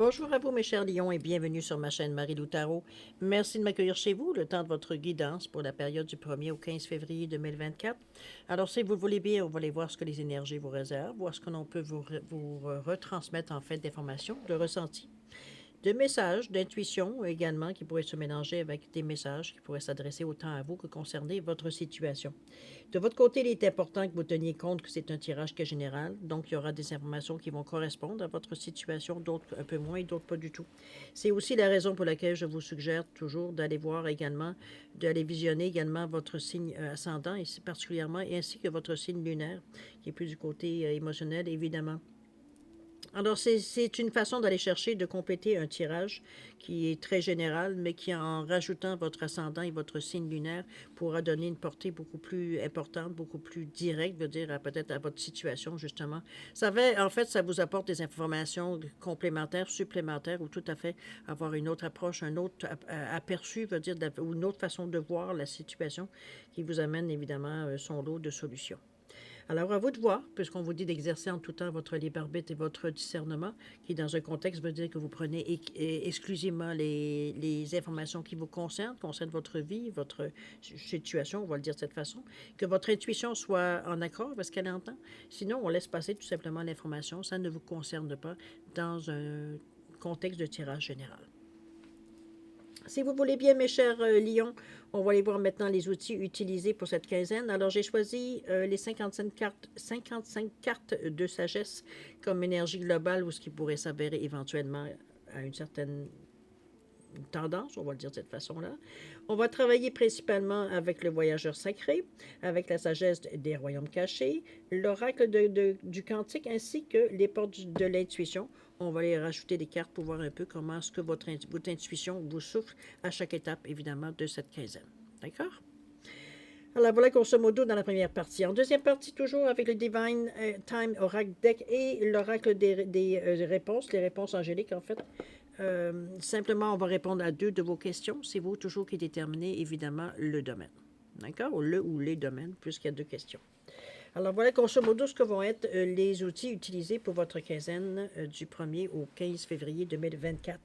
Bonjour à vous, mes chers lions, et bienvenue sur ma chaîne Marie-Lou Tarot. Merci de m'accueillir chez vous, le temps de votre guidance pour la période du 1er au 15 février 2024. Alors, si vous le voulez bien, on va aller voir ce que les énergies vous réservent, voir ce que l'on peut vous retransmettre en fait d'informations, de ressentis, de messages, d'intuition également qui pourraient se mélanger avec des messages qui pourraient s'adresser autant à vous que concerner votre situation. De votre côté, il est important que vous teniez compte que c'est un tirage qui est général, donc il y aura des informations qui vont correspondre à votre situation, d'autres un peu moins et d'autres pas du tout. C'est aussi la raison pour laquelle je vous suggère toujours d'aller voir également, d'aller visionner également votre signe ascendant, et particulièrement, et ainsi que votre signe lunaire, qui est plus du côté émotionnel, évidemment. Alors, c'est une façon d'aller chercher, de compléter un tirage qui est très général, mais qui, en rajoutant votre ascendant et votre signe lunaire, pourra donner une portée beaucoup plus importante, beaucoup plus directe, veut dire peut-être à votre situation, justement. En fait, ça vous apporte des informations complémentaires, supplémentaires, ou tout à fait avoir une autre approche, un autre aperçu, veut dire, ou une autre façon de voir la situation qui vous amène, évidemment, son lot de solutions. Alors, à vous de voir, puisqu'on vous dit d'exercer en tout temps votre libre arbitre et votre discernement, qui, dans un contexte, veut dire que vous prenez exclusivement les informations qui vous concernent votre vie, votre situation, on va le dire de cette façon, que votre intuition soit en accord avec ce qu'elle entend. Sinon, on laisse passer tout simplement l'information. Ça ne vous concerne pas dans un contexte de tirage général. Si vous voulez bien, mes chers lions, on va aller voir maintenant les outils utilisés pour cette quinzaine. Alors, j'ai choisi les 55 cartes de sagesse comme énergie globale ou ce qui pourrait s'avérer éventuellement à une certaine tendance, on va le dire de cette façon-là. On va travailler principalement avec le voyageur sacré, avec la sagesse des royaumes cachés, l'oracle du cantique ainsi que les portes de l'intuition. On va aller rajouter des cartes pour voir un peu comment est-ce que votre intuition vous souffle à chaque étape, évidemment, de cette quinzaine. D'accord? Alors voilà grosso modo dans la première partie. En deuxième partie, toujours avec le Divine Time Oracle Deck et l'oracle des réponses, les réponses angéliques en fait. Simplement, on va répondre à deux de vos questions. C'est vous toujours qui déterminez évidemment le domaine. D'accord? Ou les domaines, puisqu'il y a deux questions. Alors voilà grosso modo ce que vont être les outils utilisés pour votre quinzaine du 1er au 15 février 2024.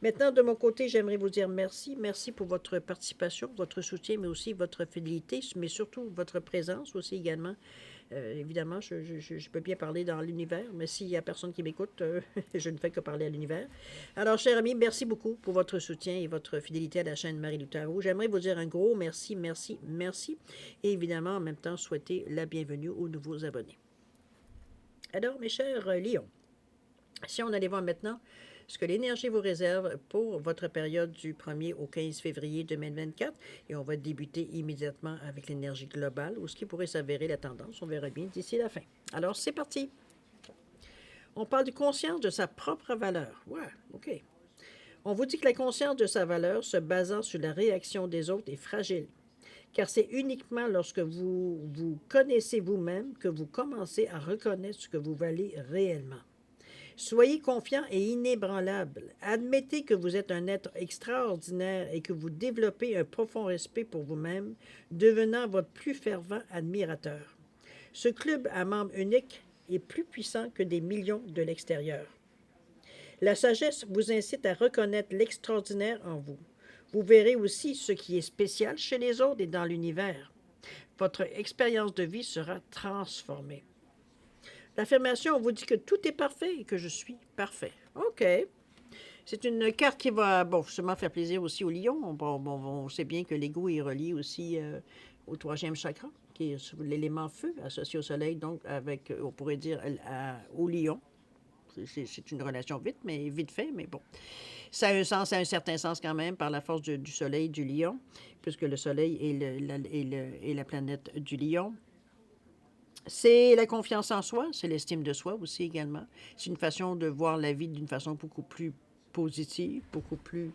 Maintenant, de mon côté, j'aimerais vous dire merci. Merci pour votre participation, votre soutien, mais aussi votre fidélité, mais surtout votre présence aussi également. Évidemment, je peux bien parler dans l'univers, mais s'il n'y a personne qui m'écoute, je ne fais que parler à l'univers. Alors, chers amis, merci beaucoup pour votre soutien et votre fidélité à la chaîne Marie-Lou Tarot. J'aimerais vous dire un gros merci, merci, merci. Et évidemment, en même temps, souhaiter la bienvenue aux nouveaux abonnés. Alors, mes chers lions, si on allait voir maintenant ce que l'énergie vous réserve pour votre période du 1er au 15 février 2024. Et on va débuter immédiatement avec l'énergie globale ou ce qui pourrait s'avérer la tendance. On verra bien d'ici la fin. Alors, c'est parti. On parle de conscience de sa propre valeur. Ouais, OK. On vous dit que la conscience de sa valeur, se basant sur la réaction des autres, est fragile. Car c'est uniquement lorsque vous vous connaissez vous-même que vous commencez à reconnaître ce que vous valez réellement. Soyez confiant et inébranlable. Admettez que vous êtes un être extraordinaire et que vous développez un profond respect pour vous-même, devenant votre plus fervent admirateur. Ce club à membres uniques est plus puissant que des millions de l'extérieur. La sagesse vous incite à reconnaître l'extraordinaire en vous. Vous verrez aussi ce qui est spécial chez les autres et dans l'univers. Votre expérience de vie sera transformée. L'affirmation vous dit que tout est parfait et que je suis parfait. OK. C'est une carte qui va, bon, sûrement faire plaisir aussi au lion. On sait bien que l'ego est relié aussi au troisième chakra, qui est l'élément feu, associé au soleil, donc avec, on pourrait dire, au lion. C'est une relation vite fait, mais bon. Ça a un sens, ça a un certain sens quand même, par la force du soleil, du lion, puisque le soleil est la planète du lion. C'est la confiance en soi, c'est l'estime de soi aussi également. C'est une façon de voir la vie d'une façon beaucoup plus positive, beaucoup plus,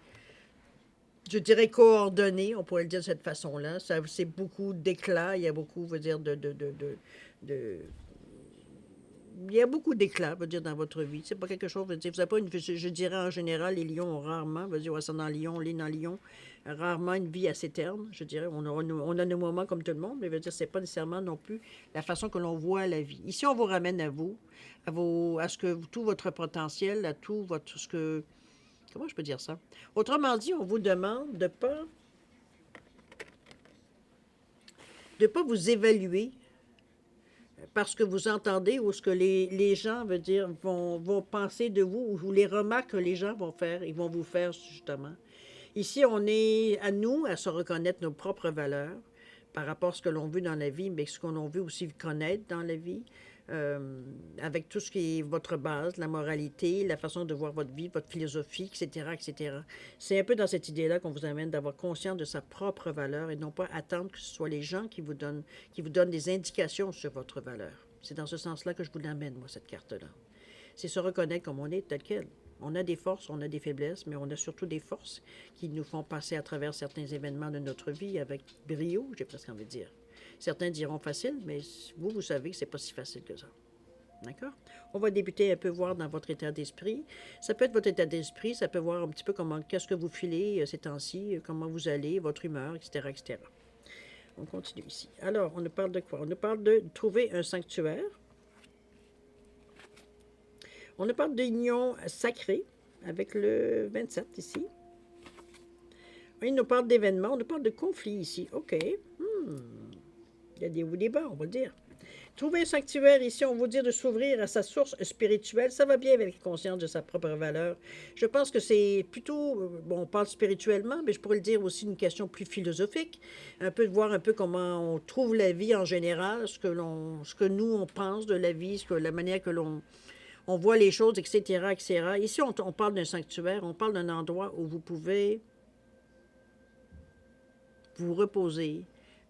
je dirais, coordonnée, on pourrait le dire de cette façon-là. C'est beaucoup d'éclat, il y a beaucoup, veut dire, de il y a beaucoup d'éclat, veut dire, dans votre vie. C'est pas quelque chose, veut dire, vous n'avez pas une, je dirais en général, les lions ont rarement, veut dire, ascendant lion, ligne en lion, rarement une vie assez terne, je dirais. On a nos moments comme tout le monde, mais je veux dire, c'est pas nécessairement non plus la façon que l'on voit la vie. Ici, on vous ramène à vous, à ce que tout votre potentiel, à tout votre, ce que, comment je peux dire ça? Autrement dit, on vous demande de pas vous évaluer parce que vous entendez ou ce que les gens veut dire vont penser de vous ou les remarques que les gens vont faire, ils vont vous faire justement. Ici, on est à nous à se reconnaître nos propres valeurs par rapport à ce que l'on veut dans la vie, mais ce que l'on veut aussi connaître dans la vie, avec tout ce qui est votre base, la moralité, la façon de voir votre vie, votre philosophie, etc., etc. C'est un peu dans cette idée-là qu'on vous amène d'avoir conscience de sa propre valeur et non pas attendre que ce soit les gens qui vous donnent des indications sur votre valeur. C'est dans ce sens-là que je vous l'amène, moi, cette carte-là. C'est se reconnaître comme on est, tel quel. On a des forces, on a des faiblesses, mais on a surtout des forces qui nous font passer à travers certains événements de notre vie avec brio, j'ai presque envie de dire. Certains diront facile, mais vous savez que c'est pas si facile que ça. D'accord? On va débuter un peu voir dans votre état d'esprit. Ça peut être votre état d'esprit, ça peut voir un petit peu comment, qu'est-ce que vous filez ces temps-ci, comment vous allez, votre humeur, etc., etc. On continue ici. Alors, on nous parle de quoi? On nous parle de trouver un sanctuaire. On nous parle d'union sacrée avec le 27 ici. Il nous parle d'événements, on nous parle de conflits ici. OK. Il y a des hauts des bas, on va dire. Trouver un sanctuaire ici, on va dire de s'ouvrir à sa source spirituelle. Ça va bien avec la conscience de sa propre valeur. Je pense que c'est plutôt, bon, on parle spirituellement, mais je pourrais le dire aussi une question plus philosophique. Un peu de voir un peu comment on trouve la vie en général, ce que nous, on pense de la vie, la manière que on voit les choses, etc., etc. Ici, on parle d'un sanctuaire, on parle d'un endroit où vous pouvez vous reposer,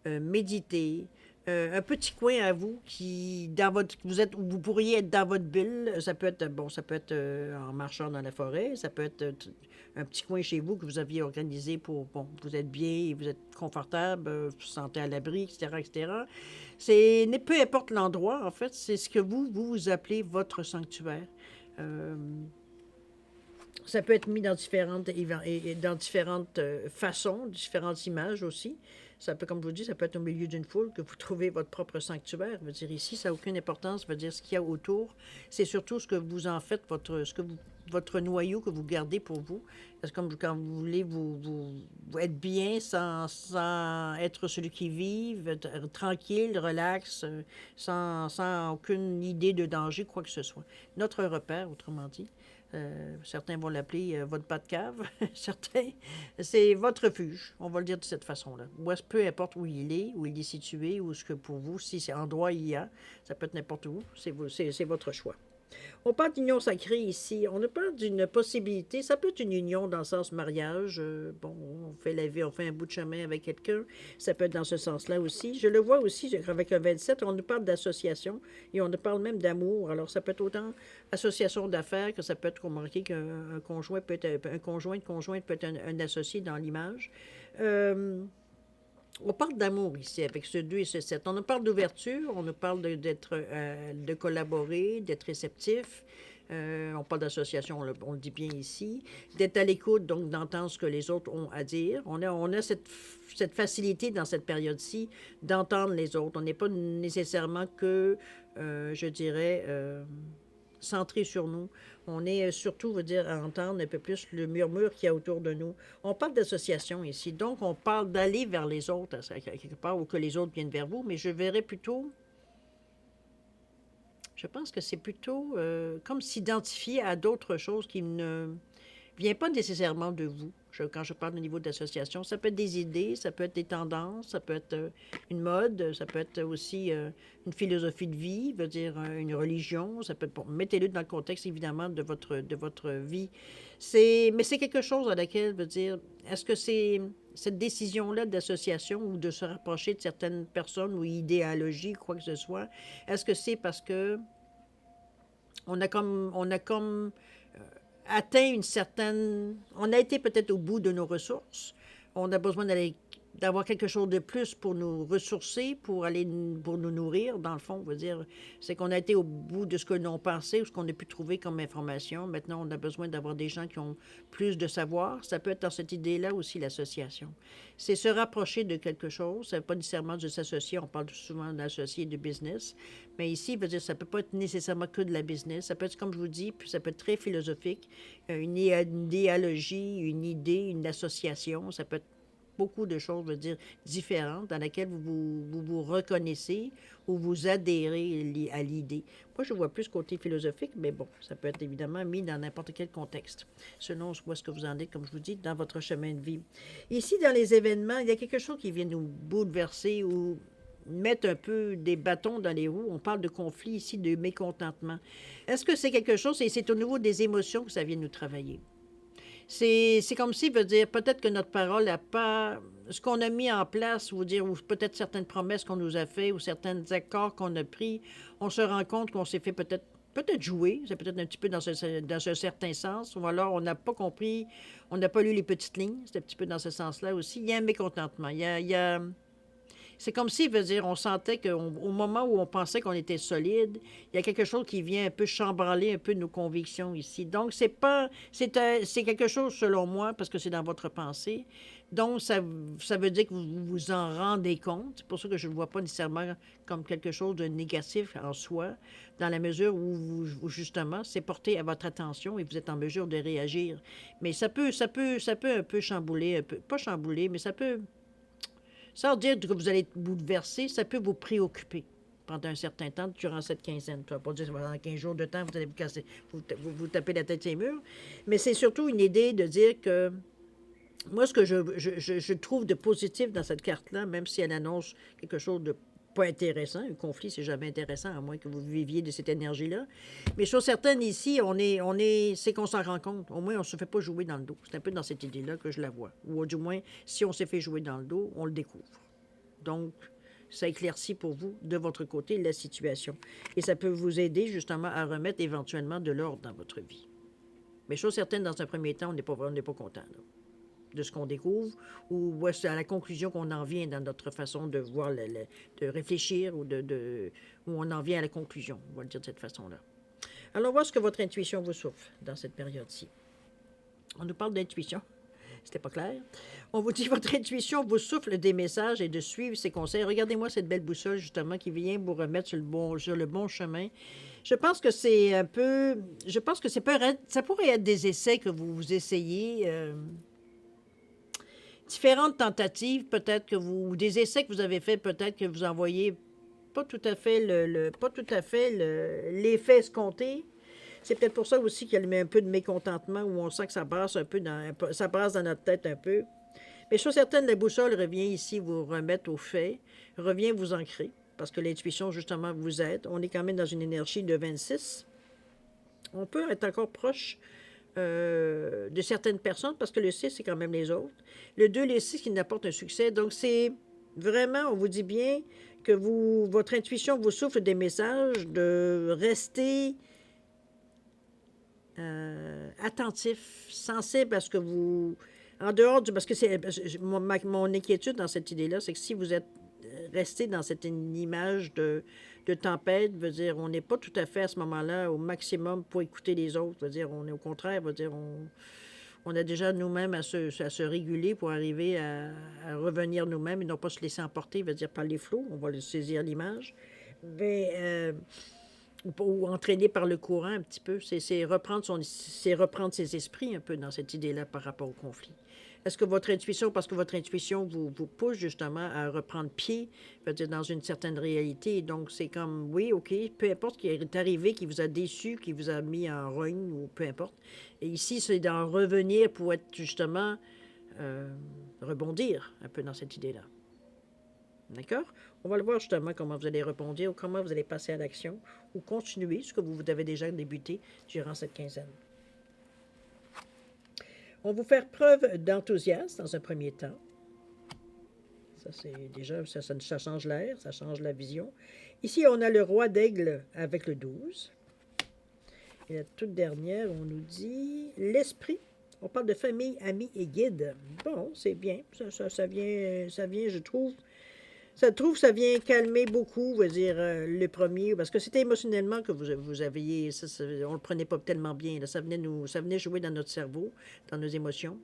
méditer, un petit coin à vous qui, dans votre, vous pourriez être dans votre bulle. Ça peut être, bon, ça peut être en marchant dans la forêt, ça peut être un petit coin chez vous que vous aviez organisé pour, bon, vous êtes bien, vous êtes confortable, vous vous sentez à l'abri, etc., etc. Peu importe l'endroit, en fait, c'est ce que vous appelez votre sanctuaire. Euh, Ça peut être mis dans dans différentes façons, différentes images aussi. Ça peut, comme je vous dis, ça peut être au milieu d'une foule que vous trouvez votre propre sanctuaire. Je veux dire, ici, ça n'a aucune importance. Je veux dire, ce qu'il y a autour, c'est surtout ce que vous en faites, votre noyau que vous gardez pour vous. Parce que comme quand vous voulez vous être bien sans être celui qui vive, être tranquille, relax, sans aucune idée de danger, quoi que ce soit. Notre repère, autrement dit. Certains vont l'appeler votre pas de cave. Certains, c'est votre refuge. On va le dire de cette façon-là. Peu importe où il est, où il est situé, ou ce que pour vous, si c'est endroit il y a, ça peut être n'importe où. C'est votre choix. On parle d'union sacrée ici. On ne parle d'une possibilité. Ça peut être une union dans le sens mariage. Bon, on fait la vie, on fait un bout de chemin avec quelqu'un. Ça peut être dans ce sens-là aussi. Je le vois aussi avec un 27. On nous parle d'association et on nous parle même d'amour. Alors, ça peut être autant association d'affaires que ça peut être remarqué qu'un conjoint peut être un conjoint, peut être un associé dans l'image. On parle d'amour ici avec ce 2 et ce 7. On nous parle d'ouverture, on nous parle de collaborer, d'être réceptif. On parle d'association, on le dit bien ici. D'être à l'écoute, donc d'entendre ce que les autres ont à dire. On a cette facilité dans cette période-ci d'entendre les autres. On n'est pas nécessairement que, je dirais, centré sur nous. On est surtout, veut dire, à entendre un peu plus le murmure qu'il y a autour de nous. On parle d'association ici, donc on parle d'aller vers les autres, quelque part, ou que les autres viennent vers vous, mais je verrais plutôt, je pense que c'est plutôt comme s'identifier à d'autres choses qui ne viennent pas nécessairement de vous. Quand je parle au niveau d'association, ça peut être des idées, ça peut être des tendances, ça peut être une mode, ça peut être aussi une philosophie de vie, veut dire une religion, ça peut être, bon, mettez-le dans le contexte évidemment de votre vie. Mais c'est quelque chose à laquelle, veut dire, est-ce que c'est cette décision-là d'association ou de se rapprocher de certaines personnes ou idéologies, quoi que ce soit, est-ce que c'est parce que on a comme atteint une certaine... On a été peut-être au bout de nos ressources. On a besoin d'aller d'avoir quelque chose de plus pour nous ressourcer, pour nous nourrir, dans le fond, veut dire, c'est qu'on a été au bout de ce que l'on pensait ou ce qu'on a pu trouver comme information. Maintenant, on a besoin d'avoir des gens qui ont plus de savoir. Ça peut être dans cette idée-là aussi, l'association. C'est se rapprocher de quelque chose. Ça ne veut pas nécessairement de s'associer. On parle souvent d'associer de business. Mais ici, veut dire, ça ne peut pas être nécessairement que de la business. Ça peut être, comme je vous dis, puis ça peut être très philosophique, une idéologie, une idée, une association. Ça peut être beaucoup de choses, je veux dire, différentes dans lesquelles vous reconnaissez ou vous adhérez à l'idée. Moi, je vois plus côté philosophique, mais bon, ça peut être évidemment mis dans n'importe quel contexte, selon où est-ce que vous en êtes, comme je vous dis, dans votre chemin de vie. Ici, dans les événements, il y a quelque chose qui vient nous bouleverser ou mettre un peu des bâtons dans les roues. On parle de conflit ici, de mécontentement. Est-ce que c'est quelque chose, et c'est au niveau des émotions que ça vient nous travailler? C'est comme si, veut dire, peut-être que notre parole n'a pas... Ce qu'on a mis en place, ou dire, ou peut-être certaines promesses qu'on nous a faites, ou certains accords qu'on a pris, on se rend compte qu'on s'est fait peut-être jouer, c'est peut-être un petit peu dans un certain sens, ou alors on n'a pas compris, on n'a pas lu les petites lignes, c'est un petit peu dans ce sens-là aussi. Il y a un mécontentement, il y a c'est comme si, veut dire, on sentait qu'au moment où on pensait qu'on était solide, il y a quelque chose qui vient un peu chambranler un peu nos convictions ici. Donc, c'est pas, c'est quelque chose, selon moi, parce que c'est dans votre pensée. Donc, ça veut dire que vous vous en rendez compte. C'est pour ça que je ne le vois pas nécessairement comme quelque chose de négatif en soi, dans la mesure où, justement, c'est porté à votre attention et vous êtes en mesure de réagir. Mais ça peut un peu chambouler, un peu, pas chambouler, mais ça peut sans dire que vous allez être bouleversé, ça peut vous préoccuper pendant un certain temps durant cette quinzaine. Ça ne va pas dire que pendant 15 jours de temps, vous allez vous casser, vous tapez la tête sur les murs. Mais c'est surtout une idée de dire que moi, ce que je trouve de positif dans cette carte-là, même si elle annonce quelque chose de pas intéressant, un conflit, c'est jamais intéressant, à moins que vous viviez de cette énergie-là. Mais chose certaine, ici, c'est qu'on s'en rend compte. Au moins, on ne se fait pas jouer dans le dos. C'est un peu dans cette idée-là que je la vois. Ou du moins, si on s'est fait jouer dans le dos, on le découvre. Donc, ça éclaircit pour vous, de votre côté, la situation. Et ça peut vous aider, justement, à remettre éventuellement de l'ordre dans votre vie. Mais chose certaine, dans un premier temps, on n'est pas content là, de ce qu'on découvre ou à la conclusion qu'on en vient dans notre façon de voir, de réfléchir ou où on en vient à la conclusion, on va le dire de cette façon-là. Allons voir ce que votre intuition vous souffle dans cette période-ci. On nous parle d'intuition. C'était pas clair. On vous dit votre intuition vous souffle des messages et de suivre ses conseils. Regardez-moi cette belle boussole, justement, qui vient vous remettre sur le bon chemin. Je pense que c'est un peu... Je pense que ça pourrait être des essais que vous essayez... différentes tentatives, peut-être que vous... Des essais que vous avez faits, peut-être que vous envoyez pas tout à fait l'effet escompté. C'est peut-être pour ça aussi qu'il y a un peu de mécontentement, où on sent que ça brasse un peu ça brasse dans notre tête un peu. Mais chose certaine, la boussole revient ici vous remettre au fait, revient vous ancrer, parce que l'intuition, justement, vous aide. On est quand même dans une énergie de 26. On peut être encore proche de certaines personnes, parce que le 6, c'est quand même les autres. Le 2, les 6 qui n'apportent un succès. Donc, c'est vraiment, on vous dit bien que votre intuition vous souffle des messages de rester attentif, sensible à ce que vous... En dehors du... Parce que c'est mon inquiétude dans cette idée-là, c'est que si vous êtes resté dans cette image de tempête, veut dire, on n'est pas tout à fait à ce moment-là au maximum pour écouter les autres. Veut dire, on est au contraire, veut dire, on a déjà nous-mêmes à se réguler pour arriver à revenir nous-mêmes et non pas se laisser emporter, veut dire, par les flots. On va saisir l'image. Mais... ou entraîné par le courant un petit peu. C'est reprendre ses esprits un peu dans cette idée-là par rapport au conflit. Est-ce que votre intuition, parce que votre intuition vous pousse justement à reprendre pied, veut dire dans une certaine réalité, donc c'est comme, oui, OK, peu importe ce qui est arrivé, qui vous a déçu, qui vous a mis en rogne, ou peu importe. Et ici, c'est d'en revenir pour être justement, rebondir un peu dans cette idée-là. D'accord? On va le voir justement comment vous allez répondre ou comment vous allez passer à l'action ou continuer ce que vous avez déjà débuté durant cette quinzaine. On va vous faire preuve d'enthousiasme dans un premier temps. Ça, c'est déjà, ça change l'air, ça change la vision. Ici, on a le roi d'aigle avec le 12. Et la toute dernière, on nous dit l'esprit On parle de famille, amis et guides. Bon, c'est bien. Ça vient, je trouve. Ça vient calmer beaucoup, je veux dire, le premier, parce que c'était émotionnellement que vous aviez, on le prenait pas tellement bien, là. Ça venait jouer dans notre cerveau, dans nos émotions.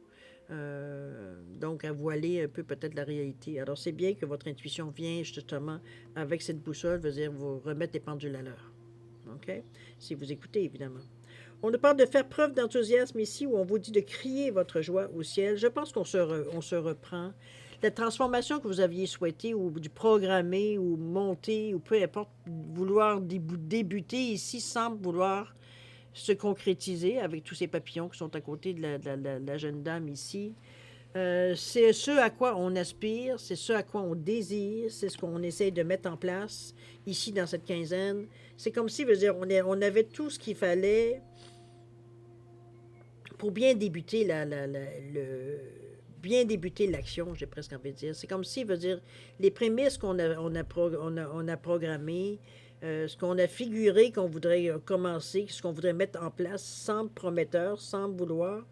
Donc, à voiler un peu peut-être la réalité. Alors, c'est bien que votre intuition vient justement avec cette boussole, veut dire vous remettre les pendules à l'heure. OK? Si vous écoutez, évidemment. On nous parle de faire preuve d'enthousiasme ici, où on vous dit de crier votre joie au ciel. Je pense on se reprend. La transformation que vous aviez souhaitée, ou du programmer, ou monter, ou peu importe, vouloir débuter ici, semble vouloir se concrétiser avec tous ces papillons qui sont à côté de la jeune dame ici. C'est ce à quoi on aspire, c'est ce à quoi on désire, c'est ce qu'on essaye de mettre en place ici dans cette quinzaine. C'est comme si, veut dire, on avait tout ce qu'il fallait pour bien débuter bien débuter l'action, j'ai presque envie de dire. C'est comme si, veut dire, les prémices qu'on a programmées, ce qu'on a figuré qu'on voudrait commencer, ce qu'on voudrait mettre en place, semble prometteur, semble vouloir,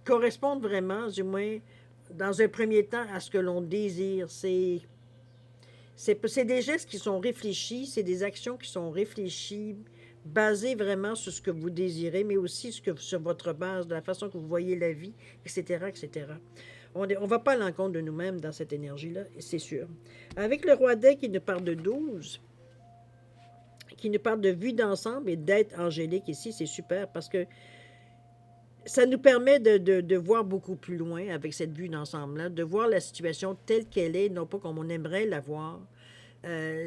correspondent vraiment, du moins, dans un premier temps, à ce que l'on désire. C'est des gestes qui sont réfléchis, c'est des actions qui sont réfléchies, basées vraiment sur ce que vous désirez, mais aussi sur votre base, de la façon que vous voyez la vie, etc., etc. On ne va pas à l'encontre de nous-mêmes dans cette énergie-là, c'est sûr. Avec le roi d'Aigle qui nous parle de 12, qui nous parle de vue d'ensemble et d'être angélique ici, c'est super parce que ça nous permet de voir beaucoup plus loin avec cette vue d'ensemble-là, de voir la situation telle qu'elle est, non pas comme on aimerait la voir.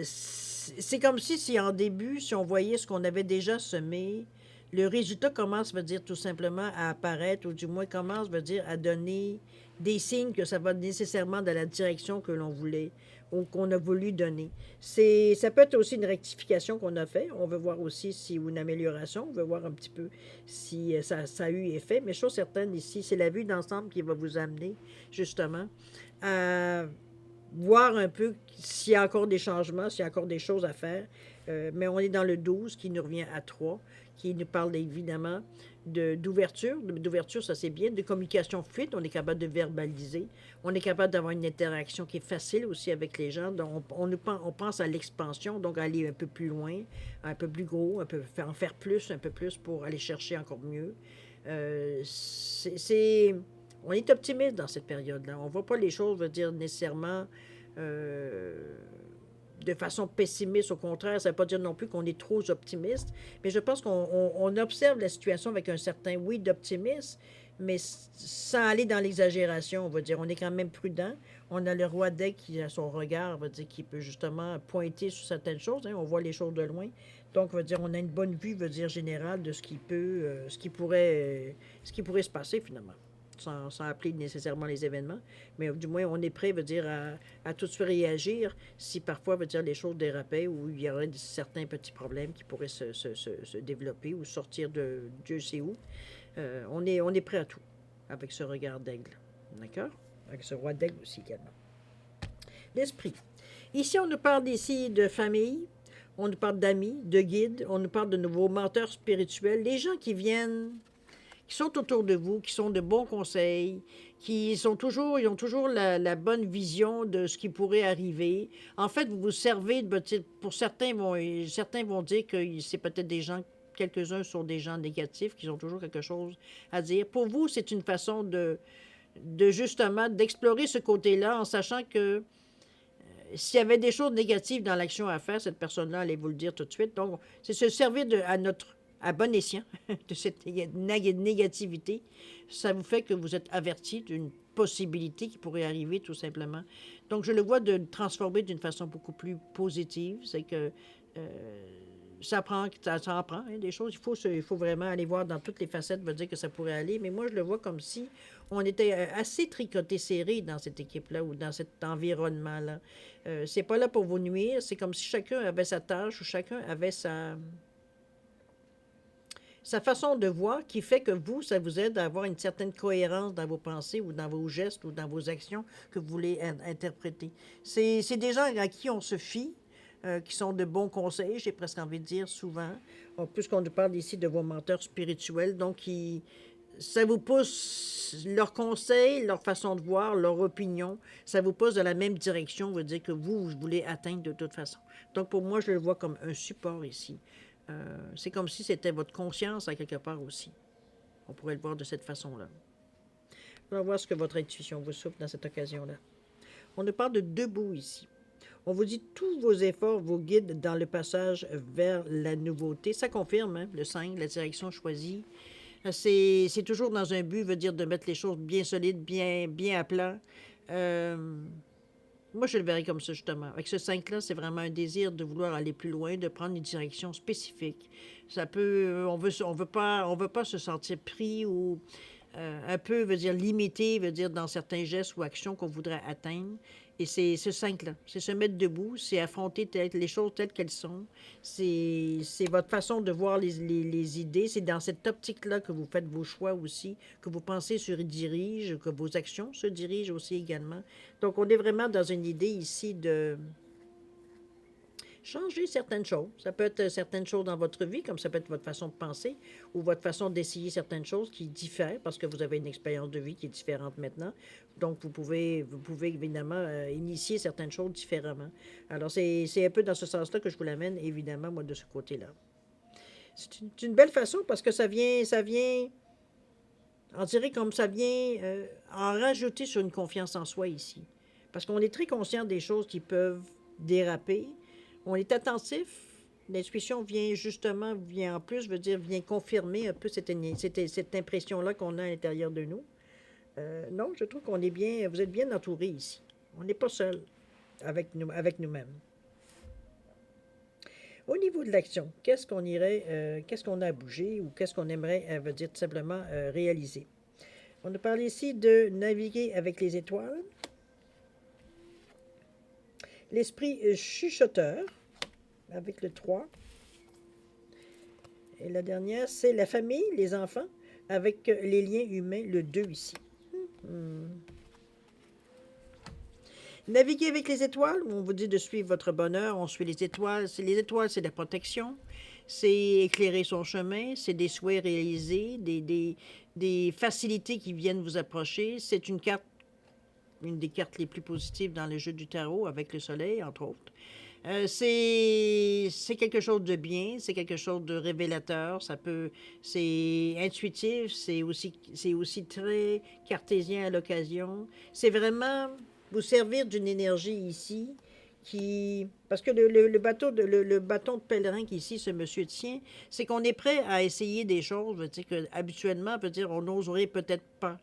C'est comme si en début, si on voyait ce qu'on avait déjà semé, le résultat commence, veut dire tout simplement à apparaître, ou du moins commence, veut dire à donner des signes que ça va nécessairement dans la direction que l'on voulait ou qu'on a voulu donner. Ça peut être aussi une rectification qu'on a fait. On veut voir aussi si une amélioration. On veut voir un petit peu si ça a eu effet. Mais chose certaine ici, c'est la vue d'ensemble qui va vous amener justement à voir un peu s'il y a encore des changements, s'il y a encore des choses à faire. Mais on est dans le 12 qui nous revient à 3, qui nous parle évidemment d'ouverture. D'ouverture, ça c'est bien. De communication fluide, on est capable de verbaliser. On est capable d'avoir une interaction qui est facile aussi avec les gens. Donc, on pense à l'expansion, donc aller un peu plus loin, un peu plus gros, en faire plus, un peu plus pour aller chercher encore mieux. On est optimiste dans cette période-là. On ne voit pas les choses, veut dire, nécessairement euh, de façon pessimiste. Au contraire, ça ne veut pas dire non plus qu'on est trop optimiste, mais je pense qu'on observe la situation avec un certain, oui, d'optimisme, mais sans aller dans l'exagération, on va dire. On est quand même prudent. On a le roi d'Aigle qui a son regard, on va dire, qui peut justement pointer sur certaines choses. Hein, on voit les choses de loin. Donc, on va dire, on a une bonne vue, veut dire, générale de ce qui pourrait se passer finalement. Sans appeler nécessairement les événements, mais du moins on est prêt, veut dire, à tout de suite réagir si parfois, veut dire, les choses dérapaient ou il y aurait certains petits problèmes qui pourraient se développer ou sortir de Dieu sait où. On est prêt à tout avec ce regard d'aigle. D'accord? Avec ce roi d'aigle aussi également. L'esprit. Ici, on nous parle ici de famille, on nous parle d'amis, de guides, on nous parle de nouveaux menteurs spirituels, les gens qui viennent, qui sont autour de vous, qui sont de bons conseils, ils ont toujours la bonne vision de ce qui pourrait arriver. En fait, vous vous servez, pour certains vont dire que c'est peut-être des gens, quelques-uns sont des gens négatifs, qui ont toujours quelque chose à dire. Pour vous, c'est une façon de justement d'explorer ce côté-là en sachant que s'il y avait des choses négatives dans l'action à faire, cette personne-là allait vous le dire tout de suite. Donc, c'est se servir à bon escient de cette négativité. Ça vous fait que vous êtes averti d'une possibilité qui pourrait arriver tout simplement. Donc, je le vois de transformer d'une façon beaucoup plus positive. C'est que ça en prend, hein, des choses. Il faut vraiment aller voir dans toutes les facettes, veut dire que ça pourrait aller. Mais moi, je le vois comme si on était assez tricoté serré dans cette équipe-là ou dans cet environnement-là. C'est pas là pour vous nuire. C'est comme si chacun avait sa tâche ou chacun avait sa façon de voir qui fait que vous, ça vous aide à avoir une certaine cohérence dans vos pensées ou dans vos gestes ou dans vos actions que vous voulez interpréter. C'est des gens à qui on se fie, qui sont de bons conseils, j'ai presque envie de dire souvent, puisqu'on nous parle ici de vos menteurs spirituels, donc ça vous pousse leurs conseils, leur façon de voir, leur opinion, ça vous pousse dans la même direction, veut dire que vous voulez atteindre de toute façon. Donc, pour moi, je le vois comme un support ici. C'est comme si c'était votre conscience à quelque part aussi. On pourrait le voir de cette façon-là. On va voir ce que votre intuition vous souffle dans cette occasion-là. On nous parle de debout ici. On vous dit tous vos efforts vous guident dans le passage vers la nouveauté. Ça confirme, hein, le 5, la direction choisie. C'est toujours dans un but, veut dire de mettre les choses bien solides, bien à plat. Moi, je le verrais comme ça, justement. Avec ce 5-là, c'est vraiment un désir de vouloir aller plus loin, de prendre une direction spécifique. Ça peut... on veut pas se sentir pris ou un peu, veut dire limité, veut dire dans certains gestes ou actions qu'on voudrait atteindre. Et c'est ce 5-là. C'est se mettre debout, c'est affronter les choses telles qu'elles sont. C'est votre façon de voir les idées. C'est dans cette optique-là que vous faites vos choix aussi, que vous pensez se dirigent, que vos actions se dirigent aussi également. Donc, on est vraiment dans une idée ici de changer certaines choses. Ça peut être certaines choses dans votre vie, comme ça peut être votre façon de penser ou votre façon d'essayer certaines choses qui diffèrent parce que vous avez une expérience de vie qui est différente maintenant. Donc, vous pouvez évidemment initier certaines choses différemment. Alors, c'est un peu dans ce sens-là que je vous l'amène, évidemment, moi, de ce côté-là. C'est une belle façon parce que ça vient, on dirait comme ça vient en rajouter sur une confiance en soi ici. Parce qu'on est très conscient des choses qui peuvent déraper. On est attentif. L'intuition vient en plus, veut dire, vient confirmer un peu cette impression-là qu'on a à l'intérieur de nous. Non, je trouve qu'on est bien, vous êtes bien entouré ici. On n'est pas seul avec nous-mêmes. Au niveau de l'action, qu'est-ce qu'on a à bouger ou qu'est-ce qu'on aimerait, veut dire tout simplement réaliser? On nous parle ici de naviguer avec les étoiles. L'esprit chuchoteur, avec le 3. Et la dernière, c'est la famille, les enfants, avec les liens humains, le 2 ici. Naviguer avec les étoiles, on vous dit de suivre votre bonheur, on suit les étoiles. Les étoiles, c'est la protection, c'est éclairer son chemin, c'est des souhaits réalisés, des facilités qui viennent vous approcher. C'est une des cartes les plus positives dans le jeu du tarot, avec le soleil, entre autres. C'est quelque chose de bien, c'est quelque chose de révélateur, c'est intuitif, c'est aussi très cartésien à l'occasion. C'est vraiment vous servir d'une énergie ici parce que le bâton de pèlerin qu'ici ce monsieur tient, c'est qu'on est prêt à essayer des choses, veut dire que habituellement, veut dire on n'oserait peut-être pas.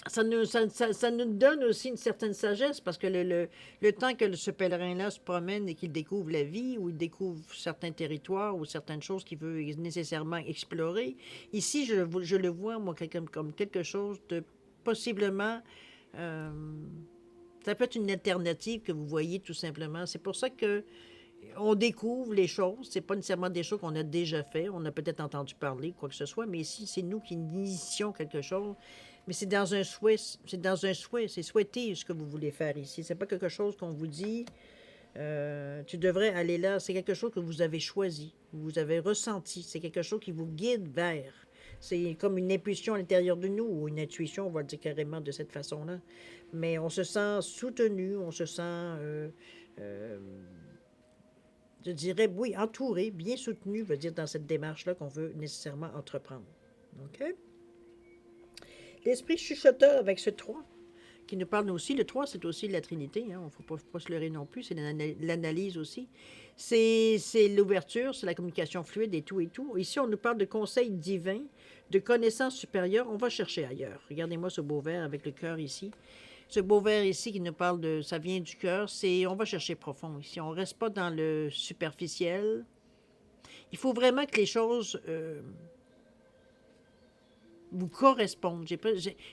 Ça nous donne aussi une certaine sagesse parce que le temps que ce pèlerin-là se promène et qu'il découvre la vie ou il découvre certains territoires ou certaines choses qu'il veut nécessairement explorer, ici, je le vois, moi, comme quelque chose de possiblement... ça peut être une alternative que vous voyez tout simplement. C'est pour ça que on découvre les choses. C'est pas nécessairement des choses qu'on a déjà fait. On a peut-être entendu parler, quoi que ce soit, mais ici, c'est nous qui initions quelque chose. Mais c'est dans un souhait, c'est souhaiter ce que vous voulez faire ici. C'est pas quelque chose qu'on vous dit, tu devrais aller là. C'est quelque chose que vous avez choisi, vous avez ressenti. C'est quelque chose qui vous guide vers. C'est comme une impulsion à l'intérieur de nous, ou une intuition, on va le dire carrément de cette façon-là. Mais on se sent soutenu, on se sent, je dirais, oui, entouré, bien soutenu, veut dire dans cette démarche-là qu'on veut nécessairement entreprendre. OK? L'esprit chuchoteur avec ce 3, qui nous parle aussi. Le 3, c'est aussi la Trinité. Hein, il ne faut pas se leurrer non plus. C'est l'analyse aussi. C'est l'ouverture, c'est la communication fluide et tout et tout. Ici, on nous parle de conseils divins, de connaissances supérieures. On va chercher ailleurs. Regardez-moi ce beau verre avec le cœur ici. Ce beau verre ici qui nous parle de... Ça vient du cœur. On va chercher profond ici. On ne reste pas dans le superficiel. Il faut vraiment que les choses... vous correspondent.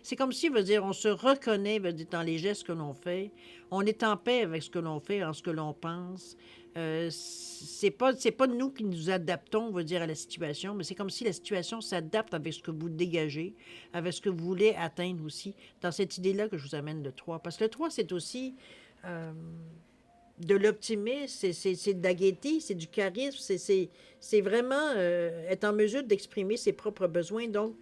C'est comme si, veut dire, on se reconnaît, veut dire, dans les gestes que l'on fait. On est en paix avec ce que l'on fait, en ce que l'on pense. C'est pas nous qui nous adaptons, veut dire, à la situation, mais c'est comme si la situation s'adapte avec ce que vous dégagez, avec ce que vous voulez atteindre aussi. Dans cette idée-là que je vous amène le 3. Parce que le 3, c'est aussi de l'optimisme, c'est de la gaieté, c'est du charisme, c'est vraiment être en mesure d'exprimer ses propres besoins. Donc,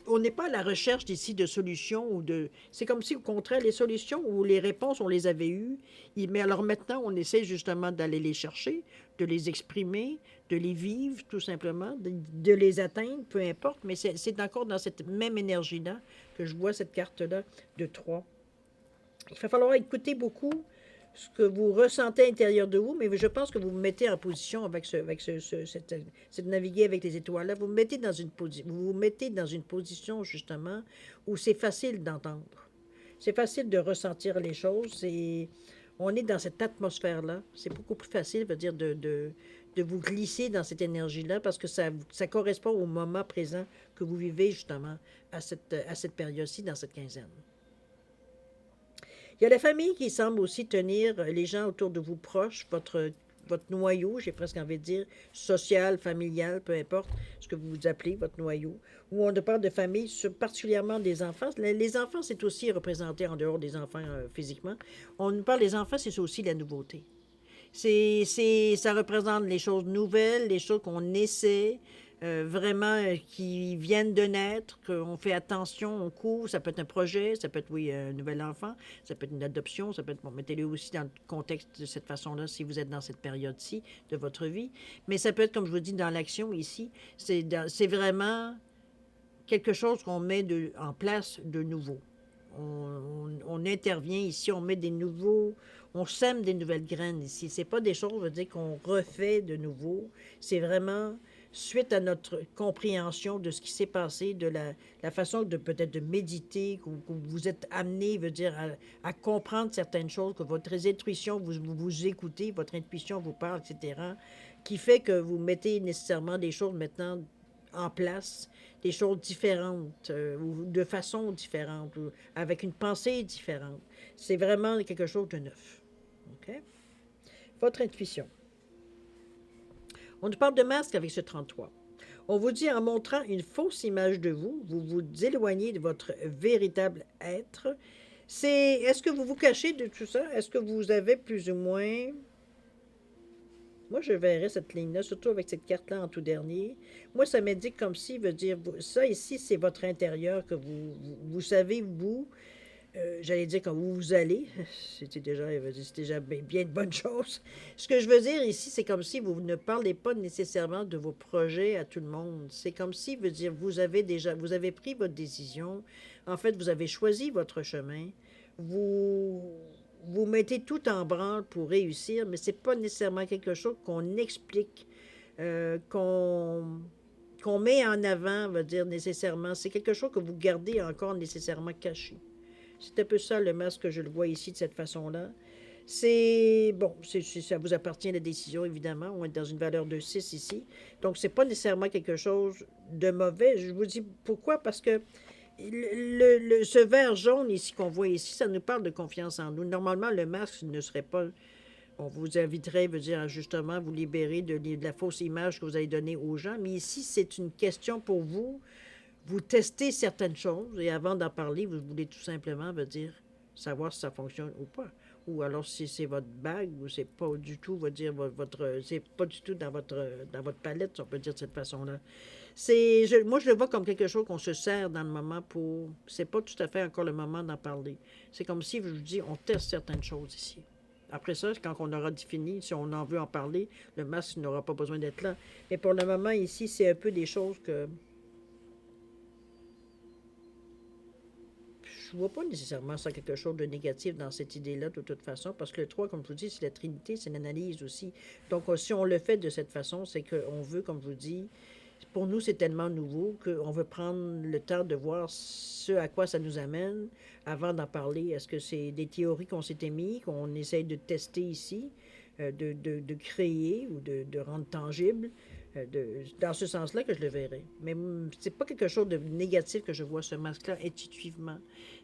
on n'est pas à la recherche ici de solutions ou de... C'est comme si, au contraire, les solutions ou les réponses, on les avait eues. Mais alors maintenant, on essaie justement d'aller les chercher, de les exprimer, de les vivre, tout simplement, de les atteindre, peu importe. Mais c'est encore dans cette même énergie-là que je vois cette carte-là de 3. Il va falloir écouter beaucoup ce que vous ressentez à l'intérieur de vous, mais je pense que vous vous mettez en position avec, cette naviguer avec les étoiles-là, vous, vous vous mettez dans une position justement où c'est facile d'entendre. C'est facile de ressentir les choses. On est dans cette atmosphère-là. C'est beaucoup plus facile, veut dire, de vous glisser dans cette énergie-là parce que ça correspond au moment présent que vous vivez justement à cette période-ci, dans cette quinzaine. Il y a la famille qui semble aussi tenir les gens autour de vous proches, votre noyau, j'ai presque envie de dire, social, familial, peu importe ce que vous appelez, votre noyau, où on parle de famille, particulièrement des enfants. Les enfants, c'est aussi représenté en dehors des enfants physiquement. On nous parle des enfants, c'est aussi la nouveauté. Ça représente les choses nouvelles, les choses qu'on essaie, vraiment qui viennent de naître, qu'on fait attention, on court. Ça peut être un projet, ça peut être, oui, un nouvel enfant, ça peut être une adoption, ça peut être, bon, mettez-le aussi dans le contexte de cette façon-là si vous êtes dans cette période-ci de votre vie. Mais ça peut être, comme je vous dis, dans l'action ici, c'est vraiment quelque chose qu'on met en place de nouveau. On intervient ici, on met des nouveaux, on sème des nouvelles graines ici. C'est pas des choses, je veux dire, qu'on refait de nouveau. C'est vraiment suite à notre compréhension de ce qui s'est passé, de la façon de peut-être de méditer, que vous êtes amené, veut dire, à comprendre certaines choses, que votre intuition, vous écoutez, votre intuition vous parle, etc., qui fait que vous mettez nécessairement des choses maintenant en place, des choses différentes, ou de façon différente, ou avec une pensée différente. C'est vraiment quelque chose de neuf. OK? Votre intuition. On nous parle de masque avec ce 33. On vous dit en montrant une fausse image de vous, vous vous éloignez de votre véritable être. Est-ce que vous vous cachez de tout ça? Est-ce que vous avez plus ou moins... Moi, je verrais cette ligne-là, surtout avec cette carte-là en tout dernier. Moi, ça m'indique comme si, veut dire, ça ici, c'est votre intérieur que vous savez, vous, j'allais dire quand vous allez, c'était déjà bien de bonnes choses. Ce que je veux dire ici, c'est comme si vous ne parlez pas nécessairement de vos projets à tout le monde. C'est comme si, veut dire, vous avez pris votre décision. En fait, vous avez choisi votre chemin. Vous, vous mettez tout en branle pour réussir, mais c'est pas nécessairement quelque chose qu'on explique, qu'on met en avant, veut dire nécessairement. C'est quelque chose que vous gardez encore nécessairement caché. C'est un peu ça le masque que je le vois ici de cette façon-là. C'est bon, ça vous appartient la décision, évidemment. On est dans une valeur de 6 ici. Donc, c'est pas nécessairement quelque chose de mauvais. Je vous dis pourquoi? Parce que ce vert jaune ici qu'on voit ici, ça nous parle de confiance en nous. Normalement, le masque ne serait pas... On vous inviterait, veut dire, justement, à vous libérer de la fausse image que vous avez donnée aux gens. Mais ici, c'est une question pour vous. Vous testez certaines choses et avant d'en parler, vous voulez tout simplement, veut dire, savoir si ça fonctionne ou pas. Ou alors si c'est votre bague ou c'est pas du tout, veut dire, c'est pas du tout dans votre palette, si on peut dire de cette façon-là. Moi, je le vois comme quelque chose qu'on se sert dans le moment pour... C'est pas tout à fait encore le moment d'en parler. C'est comme si, je vous dis, on teste certaines choses ici. Après ça, quand on aura défini, si on en veut en parler, le masque n'aura pas besoin d'être là. Mais pour le moment, ici, c'est un peu des choses que... Je ne vois pas nécessairement ça quelque chose de négatif dans cette idée-là, de toute façon, parce que le 3, comme je vous dis, c'est la Trinité, c'est l'analyse aussi. Donc, si on le fait de cette façon, c'est qu'on veut, comme je vous dis, pour nous, c'est tellement nouveau qu'on veut prendre le temps de voir ce à quoi ça nous amène avant d'en parler. Est-ce que c'est des théories qu'on s'était mis, qu'on essaye de tester ici, de créer ou de rendre tangible? Dans ce sens-là que je le verrais. Mais c'est pas quelque chose de négatif que je vois ce masque-là intuitivement.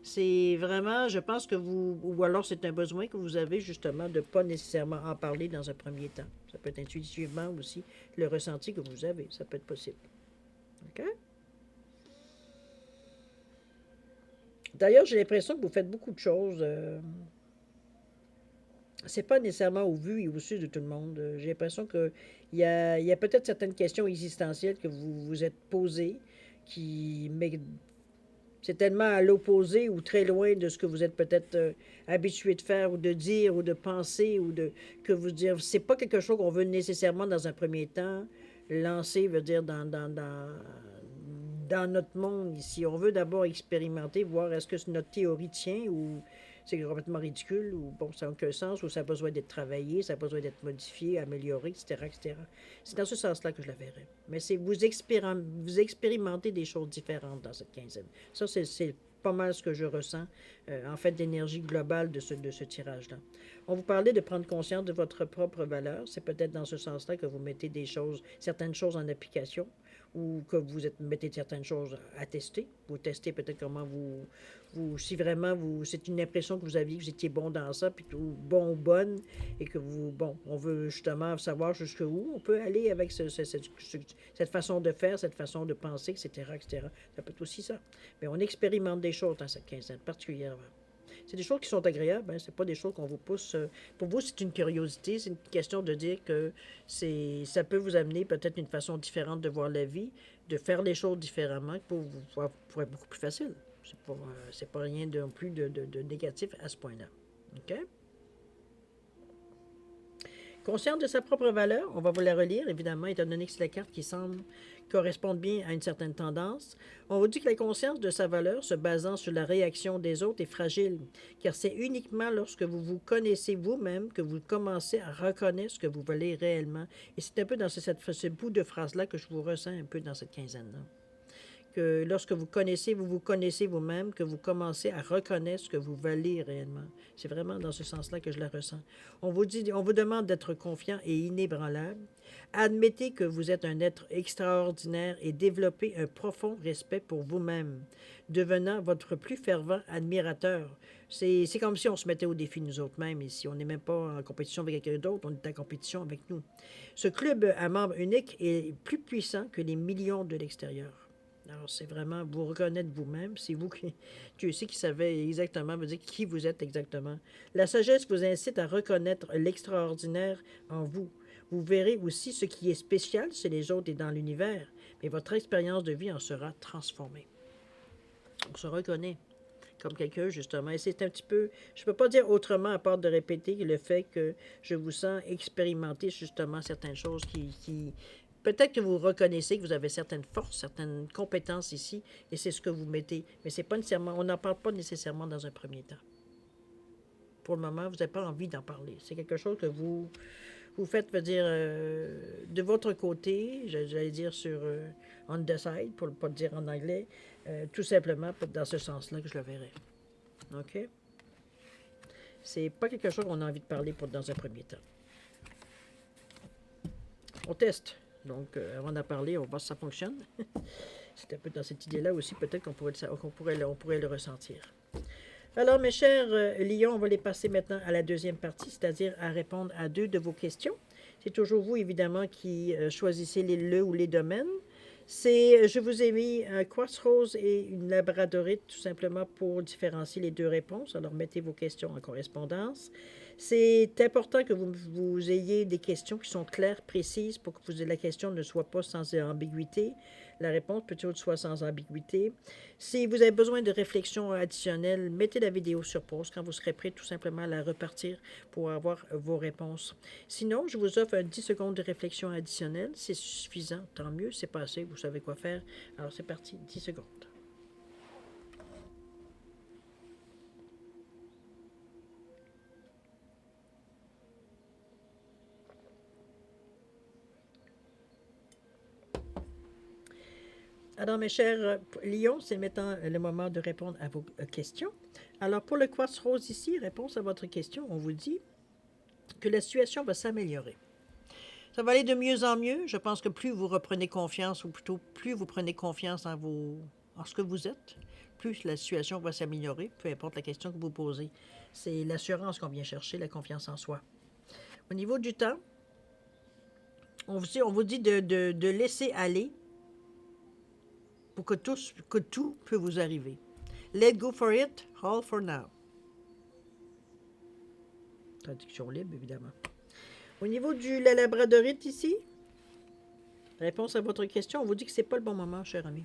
C'est vraiment, je pense que ou alors c'est un besoin que vous avez justement de pas nécessairement en parler dans un premier temps. Ça peut être intuitivement aussi le ressenti que vous avez. Ça peut être possible. OK? D'ailleurs, j'ai l'impression que vous faites beaucoup de choses. C'est pas nécessairement au vu et au su de tout le monde. J'ai l'impression qu'il y a peut-être certaines questions existentielles que vous vous êtes posées, mais C'est tellement à l'opposé ou très loin de ce que vous êtes peut-être habitué de faire ou de dire ou de penser ou de que vous dire. C'est pas quelque chose qu'on veut nécessairement dans un premier temps lancer, veut dire dans notre monde ici. On veut d'abord expérimenter, voir est-ce que notre théorie tient ou c'est complètement ridicule ou bon, ça n'a aucun sens ou ça a besoin d'être travaillé, ça a besoin d'être modifié, amélioré, etc., etc. C'est dans ce sens-là que je la verrais. Mais c'est vous expérimentez des choses différentes dans cette quinzaine. Ça, c'est pas mal ce que je ressens, en fait, d'énergie globale de ce tirage-là. On vous parlait de prendre conscience de votre propre valeur. C'est peut-être dans ce sens-là que vous mettez des choses, certaines choses en application ou que mettez certaines choses à tester. Vous testez peut-être comment si vraiment c'est une impression que vous aviez que vous étiez bon dans ça, puis tout bon ou bonne, et que on veut justement savoir jusqu'où on peut aller avec cette façon de faire, cette façon de penser, etc., etc. Ça peut être aussi ça. Mais on expérimente des choses dans cette quinzaine, particulièrement. C'est des choses qui sont agréables, hein? C'est pas des choses qu'on vous pousse. Pour vous, c'est une curiosité, c'est une question de dire que ça peut vous amener peut-être une façon différente de voir la vie, de faire les choses différemment pour être beaucoup plus facile. C'est pas rien non plus de négatif à ce point-là. OK? Consciente de sa propre valeur, on va vous la relire, évidemment, étant donné que c'est la carte qui semble correspondre bien à une certaine tendance. On vous dit que la conscience de sa valeur, se basant sur la réaction des autres, est fragile, car c'est uniquement lorsque vous vous connaissez vous-même que vous commencez à reconnaître ce que vous valez réellement. Et c'est un peu dans ce bout de phrase-là que je vous ressens un peu dans cette quinzaine-là. Que lorsque vous vous connaissez vous-même, que vous commencez à reconnaître ce que vous valez réellement. C'est vraiment dans ce sens-là que je la ressens. On vous demande d'être confiant et inébranlable. Admettez que vous êtes un être extraordinaire et développez un profond respect pour vous-même, devenant votre plus fervent admirateur. C'est comme si on se mettait au défi nous autres mêmes ici. On n'est même pas en compétition avec quelqu'un d'autre, on est en compétition avec nous. Ce club à membres uniques est plus puissant que les millions de l'extérieur. Alors, c'est vraiment vous reconnaître vous-même. C'est vous qui, Dieu sait qui savez exactement, vous dire qui vous êtes exactement. La sagesse vous incite à reconnaître l'extraordinaire en vous. Vous verrez aussi ce qui est spécial chez les autres et dans l'univers, mais votre expérience de vie en sera transformée. On se reconnaît comme quelqu'un, justement. Et c'est un petit peu, je ne peux pas dire autrement à part de répéter le fait que je vous sens expérimenter justement certaines choses qui peut-être que vous reconnaissez que vous avez certaines forces, certaines compétences ici, et c'est ce que vous mettez. Mais c'est pas nécessairement, on n'en parle pas nécessairement dans un premier temps. Pour le moment, vous n'avez pas envie d'en parler. C'est quelque chose que vous faites, veut dire, de votre côté, j'allais dire sur on the side, pour ne pas le dire en anglais, tout simplement dans ce sens-là que je le verrai. OK? C'est pas quelque chose qu'on a envie de parler dans un premier temps. On teste. Donc, avant d'en parler, on va voir si ça fonctionne. C'est un peu dans cette idée-là aussi, peut-être qu'on pourrait le ressentir. Alors, mes chers lions, on va les passer maintenant à la deuxième partie, c'est-à-dire à répondre à 2 de vos questions. C'est toujours vous, évidemment, qui choisissez le ou les domaines. Je vous ai mis un quartz rose et une labradorite, tout simplement pour différencier les 2 réponses. Alors, mettez vos questions en correspondance. C'est important que vous ayez des questions qui sont claires, précises, pour que la question ne soit pas sans ambiguïté. La réponse plutôt soit sans ambiguïté. Si vous avez besoin de réflexion additionnelle, mettez la vidéo sur pause quand vous serez prêt tout simplement à la repartir pour avoir vos réponses. Sinon, je vous offre 10 secondes de réflexion additionnelle. C'est suffisant, tant mieux, c'est pas assez, vous savez quoi faire. Alors c'est parti, 10 secondes. Alors, mes chers lions, c'est maintenant le moment de répondre à vos questions. Alors, pour le quartz rose ici, réponse à votre question, on vous dit que la situation va s'améliorer. Ça va aller de mieux en mieux. Je pense que plus vous reprenez confiance, ou plutôt plus vous prenez confiance en ce que vous êtes, plus la situation va s'améliorer, peu importe la question que vous posez. C'est l'assurance qu'on vient chercher, la confiance en soi. Au niveau du temps, on vous dit de laisser aller pour que tout peut vous arriver. Let go for it, all for now. Traduction libre, évidemment. Au niveau de la labradorite ici, réponse à votre question, on vous dit que c'est pas le bon moment, cher ami.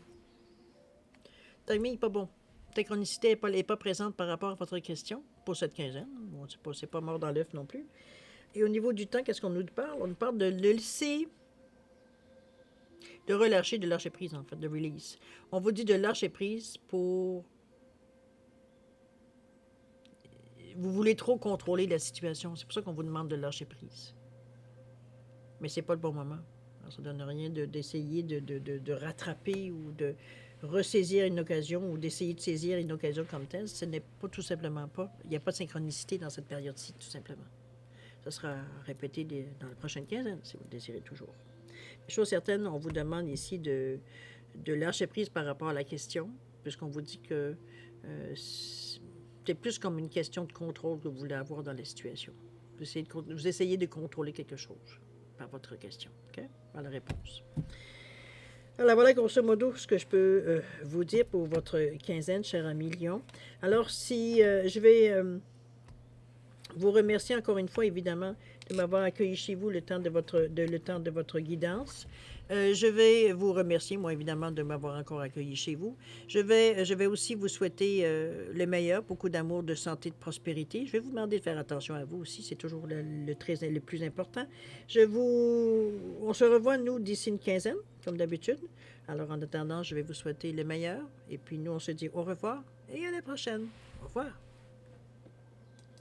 Le timing n'est pas bon. synchronicité n'est pas présente par rapport à votre question pour cette quinzaine. Bon, c'est pas mort dans l'œuf non plus. Et au niveau du temps, qu'est-ce qu'on nous parle? On nous parle de laisser, de relâcher, de lâcher prise, en fait, de release. On vous dit de lâcher prise pour... Vous voulez trop contrôler la situation. C'est pour ça qu'on vous demande de lâcher prise. Mais c'est pas le bon moment. Alors, ça ne donne rien d'essayer de rattraper ou de ressaisir une occasion ou d'essayer de saisir une occasion comme telle. Ce n'est pas tout simplement pas. Il n'y a pas de synchronicité dans cette période-ci, tout simplement. Ça sera répété dans la prochaine quinzaine, si vous le désirez toujours. Chose certaine, on vous demande ici de lâcher prise par rapport à la question, puisqu'on vous dit que c'est plus comme une question de contrôle que vous voulez avoir dans la situation. Vous essayez de contrôler quelque chose par votre question, OK? Par la réponse. Alors voilà grosso modo ce que je peux vous dire pour votre quinzaine, cher ami Lion. Alors si je vais vous remercier encore une fois, évidemment, de m'avoir accueilli chez vous le temps de votre guidance. Je vais vous remercier, moi, évidemment, de m'avoir encore accueilli chez vous. Je vais aussi vous souhaiter le meilleur, beaucoup d'amour, de santé, de prospérité. Je vais vous demander de faire attention à vous aussi, c'est toujours le plus important. On se revoit, nous, d'ici une quinzaine, comme d'habitude. Alors, en attendant, je vais vous souhaiter le meilleur. Et puis, nous, on se dit au revoir et à la prochaine. Au revoir.